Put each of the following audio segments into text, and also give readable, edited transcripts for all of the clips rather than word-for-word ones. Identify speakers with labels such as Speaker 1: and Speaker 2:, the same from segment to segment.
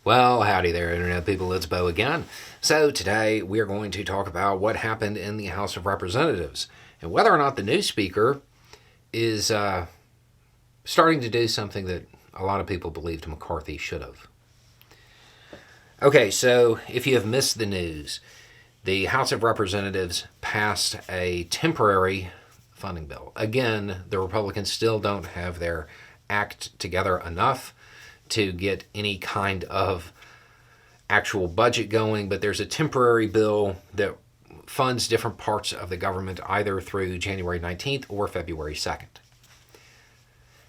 Speaker 1: Well, howdy there, Internet people. It's Bo again. So, today we are going to talk about what happened in the House of Representatives and whether or not the new speaker is starting to do something that a lot of people believed McCarthy should have. Okay, so if you have missed the news, the House of Representatives passed a temporary funding bill. Again, the Republicans still don't have their act together enough to get any kind of actual budget going, but there's a temporary bill that funds different parts of the government either through January 19th or February 2nd.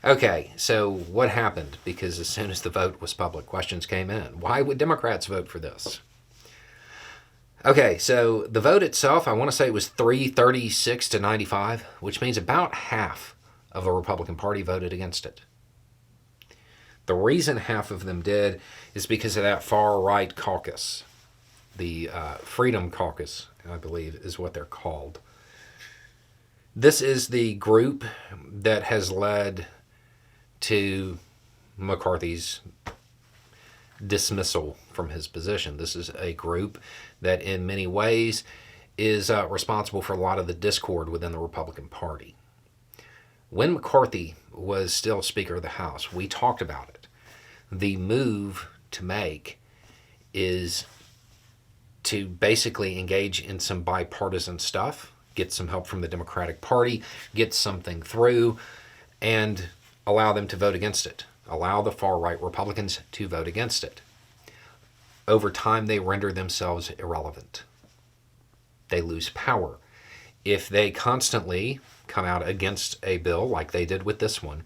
Speaker 1: Okay, so what happened? Because as soon as the vote was public, questions came in. Why would Democrats vote for this? Okay, so the vote itself, I want to say it was 336 to 95, which means about half of the Republican Party voted against it. The reason half of them did is because of that far-right caucus. The Freedom Caucus, I believe, is what they're called. This is the group that has led to McCarthy's dismissal from his position. This is a group that in many ways is responsible for a lot of the discord within the Republican Party. When McCarthy was still Speaker of the House, we talked about it. The move to make is to basically engage in some bipartisan stuff, get some help from the Democratic Party, get something through, and allow them to vote against it. Allow the far-right Republicans to vote against it. Over time, they render themselves irrelevant. They lose power. If they constantly come out against a bill like they did with this one,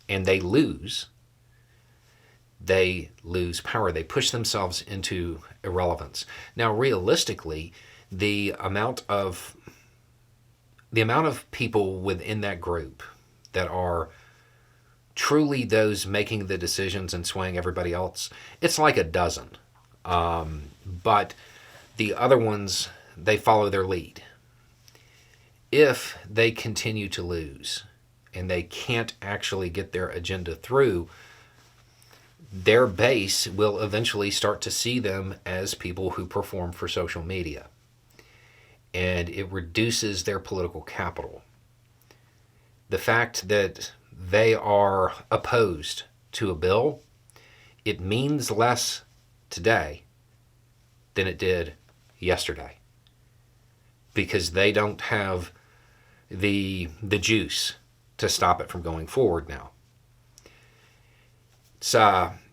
Speaker 1: and they lose power. They push themselves into irrelevance. Now, realistically, the amount of people within that group that are truly those making the decisions and swaying everybody else, it's like a dozen. But the other ones, they follow their lead. If they continue to lose and they can't actually get their agenda through, their base will eventually start to see them as people who perform for social media. And it reduces their political capital. The fact that they are opposed to a bill, it means less today than it did yesterday. Because they don't have the juice to stop it from going forward now. It's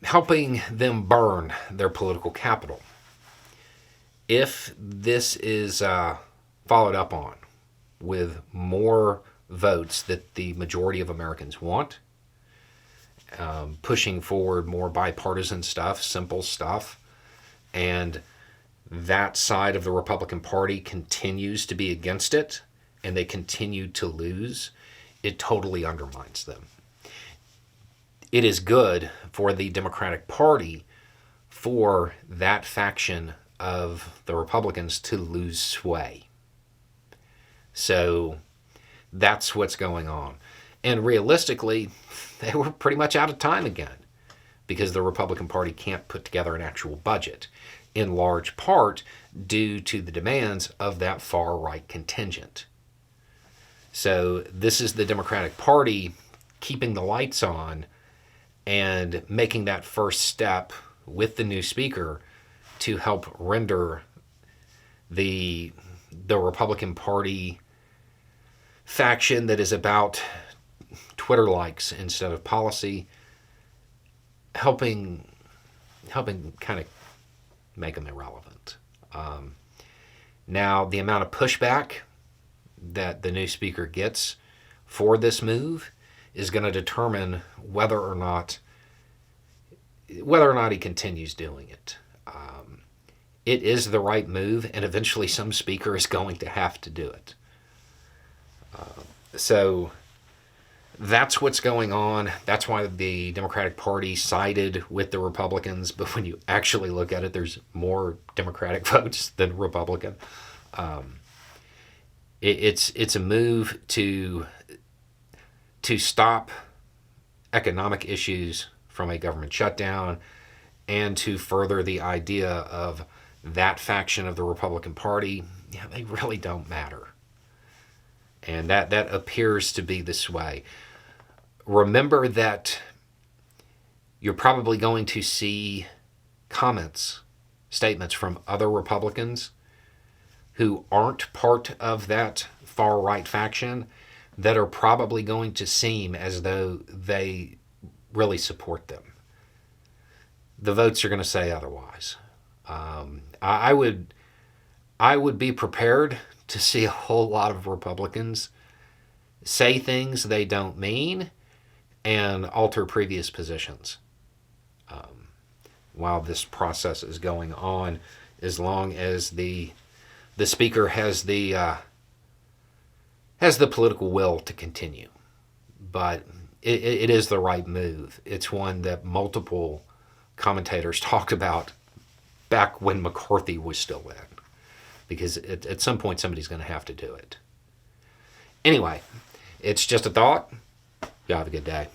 Speaker 1: helping them burn their political capital. If this is followed up on with more votes that the majority of Americans want, pushing forward more bipartisan stuff, simple stuff, and that side of the Republican Party continues to be against it, and they continue to lose, it totally undermines them. It is good for the Democratic Party for that faction of the Republicans to lose sway. So that's what's going on. And realistically, they were pretty much out of time again because the Republican Party can't put together an actual budget, in large part due to the demands of that far-right contingent. So this is the Democratic Party keeping the lights on and making that first step with the new speaker to help render the Republican Party faction that is about Twitter likes instead of policy, helping kind of make them irrelevant. Now, the amount of pushback that the new speaker gets for this move is going to determine whether or not he continues doing it. It is the right move, and eventually some speaker is going to have to do it. So that's what's going on. That's why the Democratic Party sided with the Republicans, but when you actually look at it, there's more Democratic votes than Republican. It's a move to stop economic issues from a government shutdown and to further the idea of that faction of the Republican Party, yeah, they really don't matter. And that appears to be this way. Remember that you're probably going to see statements from other Republicans who aren't part of that far-right faction that are probably going to seem as though they really support them. The votes are going to say otherwise. I would be prepared to see a whole lot of Republicans say things they don't mean and alter previous positions while this process is going on, as long as the speaker has the political will to continue. But it is the right move. It's one that multiple commentators talked about back when McCarthy was still in, because at some point somebody's going to have to do it. Anyway, it's just a thought. Y'all have a good day.